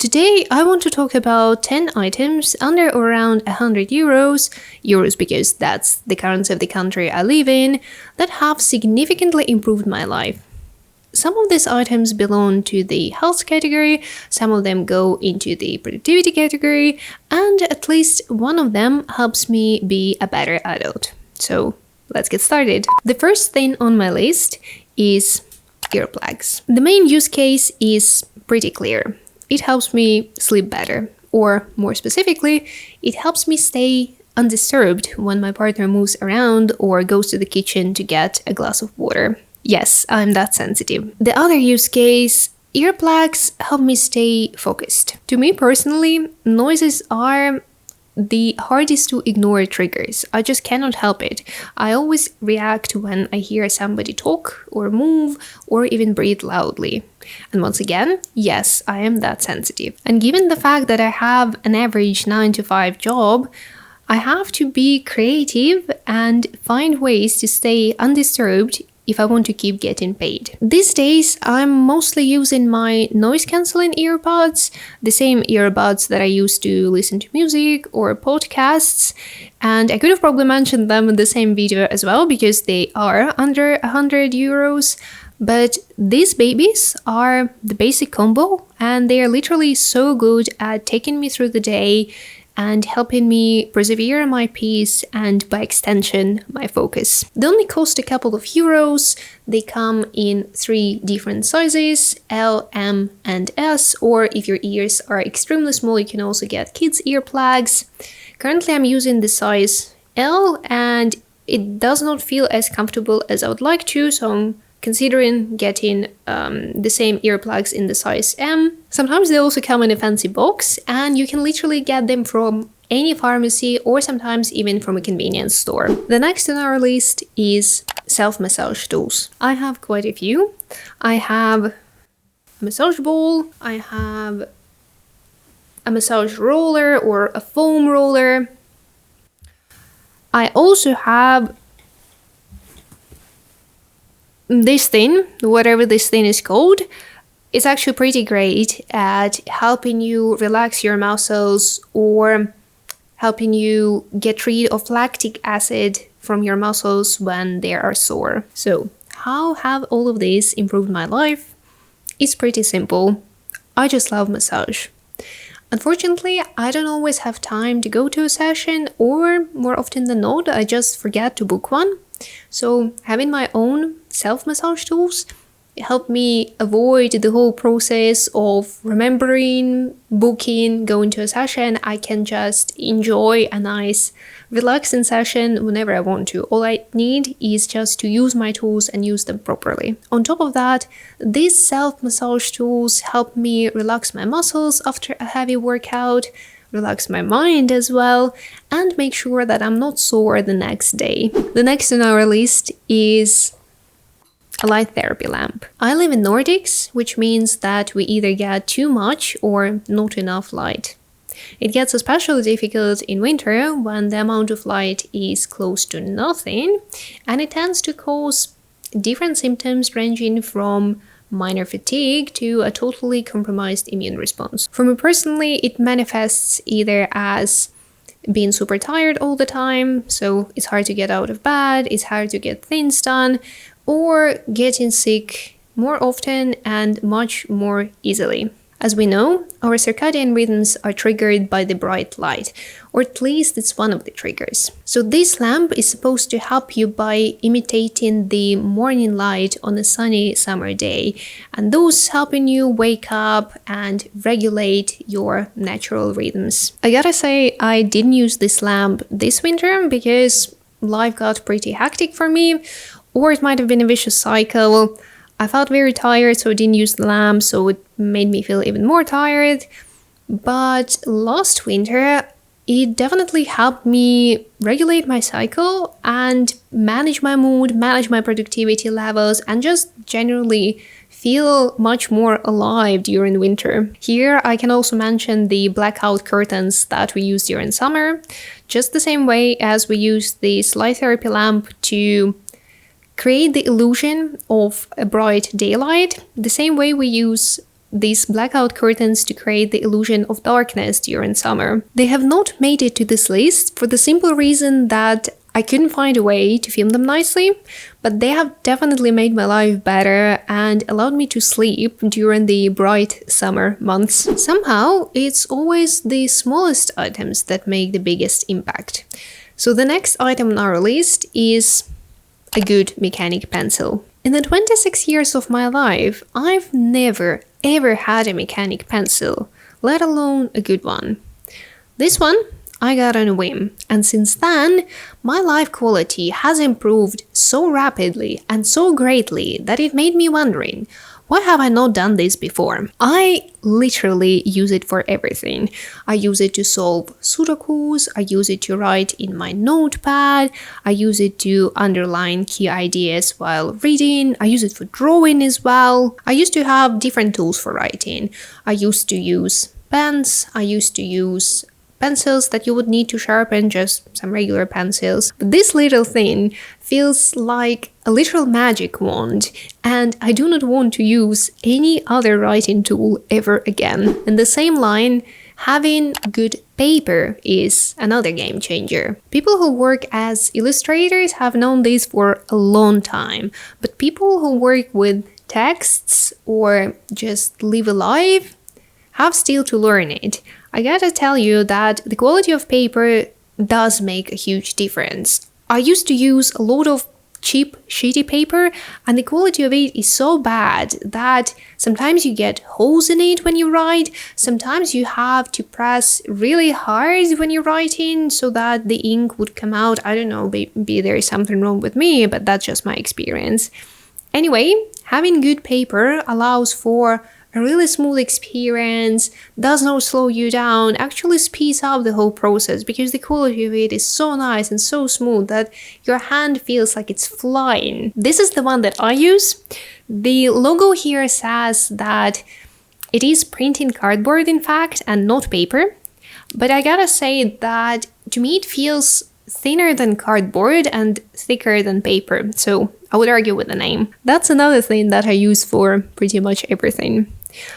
Today, I want to talk about 10 items under or around 100 euros because that's the currency of the country I live in, that have significantly improved my life. Some of these items belong to the health category, some of them go into the productivity category, and at least one of them helps me be a better adult. So let's get started. The first thing on my list is earplugs. The main use case is pretty clear. It helps me sleep better, or more specifically, it helps me stay undisturbed when my partner moves around or goes to the kitchen to get a glass of water. Yes, I'm that sensitive. The other use case, earplugs help me stay focused. To me personally, noises are the hardest to ignore triggers. I just cannot help it. I always react when I hear somebody talk or move or even breathe loudly. And once again, yes, I am that sensitive. And given the fact that I have an average 9-to-5 job, I have to be creative and find ways to stay undisturbed if I want to keep getting paid. These days, I'm mostly using my noise-canceling earbuds, the same earbuds that I used to listen to music or podcasts, and I could have probably mentioned them in the same video as well because they are under 100 euros, but these babies are the basic combo and they are literally so good at taking me through the day and helping me persevere in my peace and, by extension, my focus. They only cost a couple of euros. They come in 3 different sizes, L, M, and S, or if your ears are extremely small, you can also get kids' earplugs. Currently, I'm using the size L, and it does not feel as comfortable as I would like to, so I'm considering getting the same earplugs in the size M. Sometimes they also come in a fancy box and you can literally get them from any pharmacy or sometimes even from a convenience store. The next on our list is self-massage tools. I have quite a few. I have a massage ball, I have a massage roller or a foam roller. I also have this thing, whatever this thing is called. It's actually pretty great at helping you relax your muscles or helping you get rid of lactic acid from your muscles when they are sore. So, how have all of this improved my life? It's pretty simple. I just love massage. Unfortunately, I don't always have time to go to a session, or more often than not, I just forget to book one. So having my own self-massage tools help me avoid the whole process of remembering, booking, going to a session. I can just enjoy a nice, relaxing session whenever I want to. All I need is just to use my tools and use them properly. On top of that, these self-massage tools help me relax my muscles after a heavy workout, relax my mind as well, and make sure that I'm not sore the next day. The next on our list is a light therapy lamp. I live in Nordics, which means that we either get too much or not enough light. It gets especially difficult in winter when the amount of light is close to nothing, and it tends to cause different symptoms ranging from minor fatigue to a totally compromised immune response. For me personally, it manifests either as being super tired all the time, so it's hard to get out of bed, it's hard to get things done, or getting sick more often and much more easily. As we know, our circadian rhythms are triggered by the bright light, or at least it's one of the triggers. So this lamp is supposed to help you by imitating the morning light on a sunny summer day, and thus helping you wake up and regulate your natural rhythms. I gotta say, I didn't use this lamp this winter because life got pretty hectic for me, or it might have been a vicious cycle. I felt very tired, so I didn't use the lamp, so it made me feel even more tired. But last winter, it definitely helped me regulate my cycle and manage my mood, manage my productivity levels, and just generally feel much more alive during winter. Here, I can also mention the blackout curtains that we use during summer, just the same way as we use this light therapy lamp to create the illusion of a bright daylight, the same way we use these blackout curtains to create the illusion of darkness during summer. They have not made it to this list for the simple reason that I couldn't find a way to film them nicely, but they have definitely made my life better and allowed me to sleep during the bright summer months. Somehow, it's always the smallest items that make the biggest impact. So the next item on our list is a good mechanic pencil. In the 26 years of my life, I've never ever had a mechanic pencil, let alone a good one. This one I got on a whim, and since then, my life quality has improved so rapidly and so greatly that it made me wondering, why have I not done this before? I literally use it for everything. I use it to solve sudokus, I use it to write in my notepad, I use it to underline key ideas while reading, I use it for drawing as well. I used to have different tools for writing. I used to use pens, I used to use pencils that you would need to sharpen, just some regular pencils. But this little thing feels like a literal magic wand, and I do not want to use any other writing tool ever again. In the same line, having good paper is another game changer. People who work as illustrators have known this for a long time, but people who work with texts or just live a life have still to learn it. I gotta tell you that the quality of paper does make a huge difference. I used to use a lot of cheap, shitty paper, and the quality of it is so bad that sometimes you get holes in it when you write, sometimes you have to press really hard when you're writing so that the ink would come out. I don't know, maybe there is something wrong with me, but that's just my experience. Anyway, having good paper allows for a really smooth experience, does not slow you down, actually speeds up the whole process because the quality of it is so nice and so smooth that your hand feels like it's flying. This is the one that I use. The logo here says that it is printing cardboard in fact and not paper, but I gotta say that to me it feels thinner than cardboard and thicker than paper, so I would argue with the name. That's another thing that I use for pretty much everything.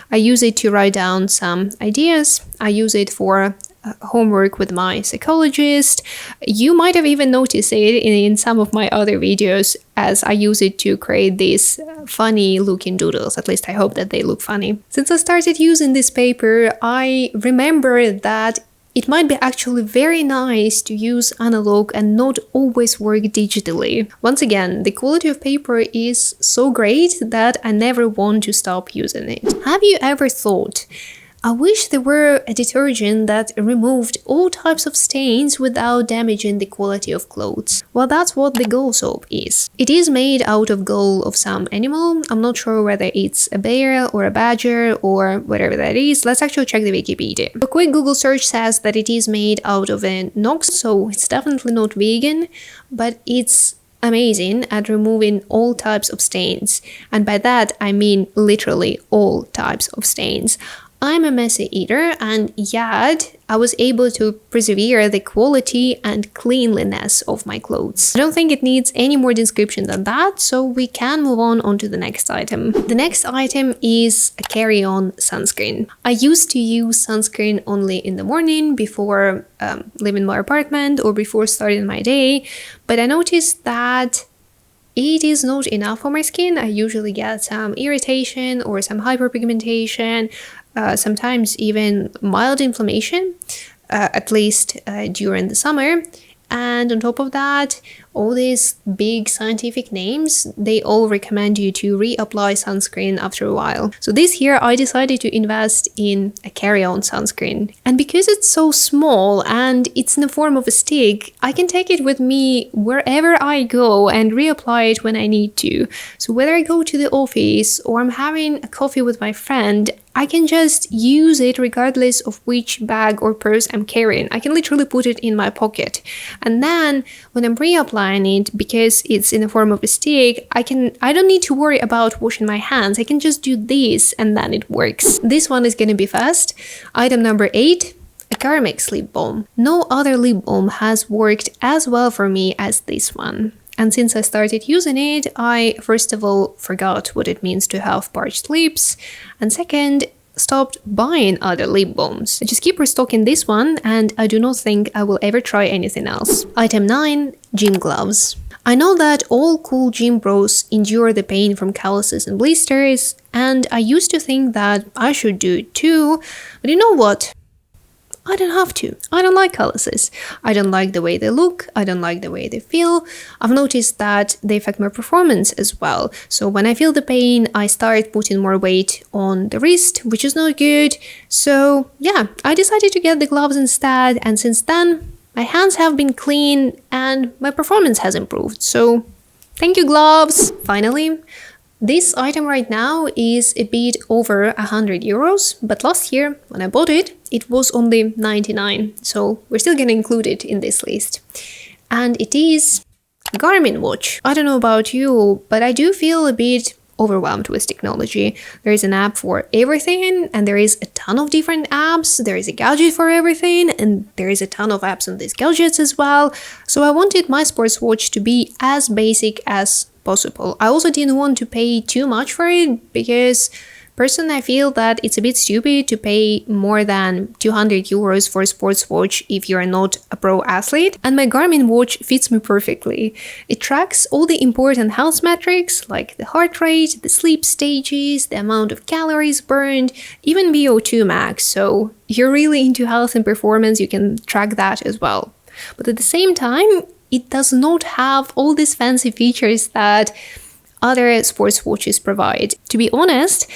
I use it to write down some ideas. I use it for homework with my psychologist. You might have even noticed it in some of my other videos, as I use it to create these funny looking doodles. At least I hope that they look funny. Since I started using this paper, I remember that it might be actually very nice to use analog and not always work digitally. Once again, the quality of paper is so great that I never want to stop using it. Have you ever thought, I wish there were a detergent that removed all types of stains without damaging the quality of clothes? Well, that's what the gall soap is. It is made out of gall of some animal. I'm not sure whether it's a bear or a badger or whatever that is. Let's actually check the Wikipedia. A quick Google search says that it is made out of an ox, so it's definitely not vegan, but it's amazing at removing all types of stains. And by that, I mean literally all types of stains. I'm a messy eater, and yet I was able to persevere the quality and cleanliness of my clothes. I don't think it needs any more description than that, so we can move on to the next item. The next item is a carry-on sunscreen. I used to use sunscreen only in the morning before leaving my apartment or before starting my day, but I noticed that it is not enough for my skin. I usually get some irritation or some hyperpigmentation, sometimes even mild inflammation, at least during the summer. And on top of that, all these big scientific names, they all recommend you to reapply sunscreen after a while. So this year I decided to invest in a carry-on sunscreen. And because it's so small and it's in the form of a stick, I can take it with me wherever I go and reapply it when I need to. So whether I go to the office or I'm having a coffee with my friend, I can just use it regardless of which bag or purse I'm carrying. I can literally put it in my pocket. And then when I'm reapplying it, because it's in the form of a stick, I don't need to worry about washing my hands. I can just do this and then it works. This one is gonna be fast. Item number 8. A Carmex lip balm. No other lip balm has worked as well for me as this one. And since I started using it, I first of all forgot what it means to have parched lips, and second, stopped buying other lip balms. I just keep restocking this one, and I do not think I will ever try anything else. Item 9. Gym gloves. I know that all cool gym bros endure the pain from calluses and blisters, and I used to think that I should do it too, but you know what? I don't have to. I don't like calluses. I don't like the way they look. I don't like the way they feel. I've noticed that they affect my performance as well. So when I feel the pain, I start putting more weight on the wrist, which is not good. So yeah, I decided to get the gloves instead. And since then, my hands have been clean and my performance has improved. So thank you, gloves. Finally. This item right now is a bit over 100 euros, but last year when I bought it, it was only 99, so we're still gonna include it in this list. And it is a Garmin watch. I don't know about you, but I do feel a bit overwhelmed with technology. There is an app for everything, and there is a ton of different apps. There is a gadget for everything, and there is a ton of apps on these gadgets as well. So I wanted my sports watch to be as basic as possible. I also didn't want to pay too much for it because personally I feel that it's a bit stupid to pay more than 200 euros for a sports watch if you're not a pro athlete, and my Garmin watch fits me perfectly. It tracks all the important health metrics like the heart rate, the sleep stages, the amount of calories burned, even VO2 max, so if you're really into health and performance you can track that as well. But at the same time, it does not have all these fancy features that other sports watches provide. To be honest,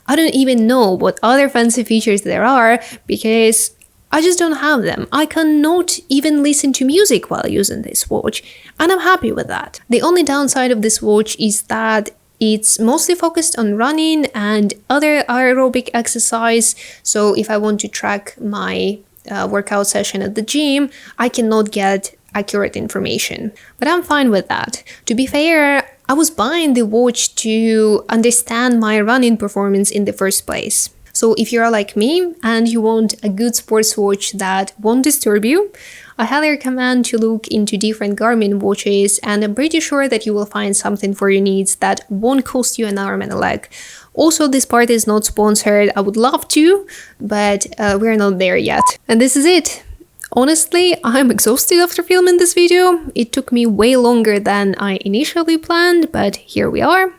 I don't even know what other fancy features there are because I just don't have them. I cannot even listen to music while using this watch, and I'm happy with that. The only downside of this watch is that it's mostly focused on running and other aerobic exercise, so if I want to track my workout session at the gym, I cannot get accurate information. But I'm fine with that. To be fair, I was buying the watch to understand my running performance in the first place. So if you're like me and you want a good sports watch that won't disturb you, I highly recommend to look into different Garmin watches, and I'm pretty sure that you will find something for your needs that won't cost you an arm and a leg. Also, this part is not sponsored. I would love to, but we're not there yet. And this is it. Honestly, I'm exhausted after filming this video. It took me way longer than I initially planned, but here we are.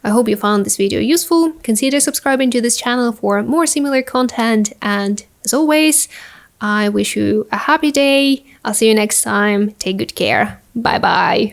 I hope you found this video useful. Consider subscribing to this channel for more similar content, and as always, I wish you a happy day. I'll see you next time. Take good care. Bye bye.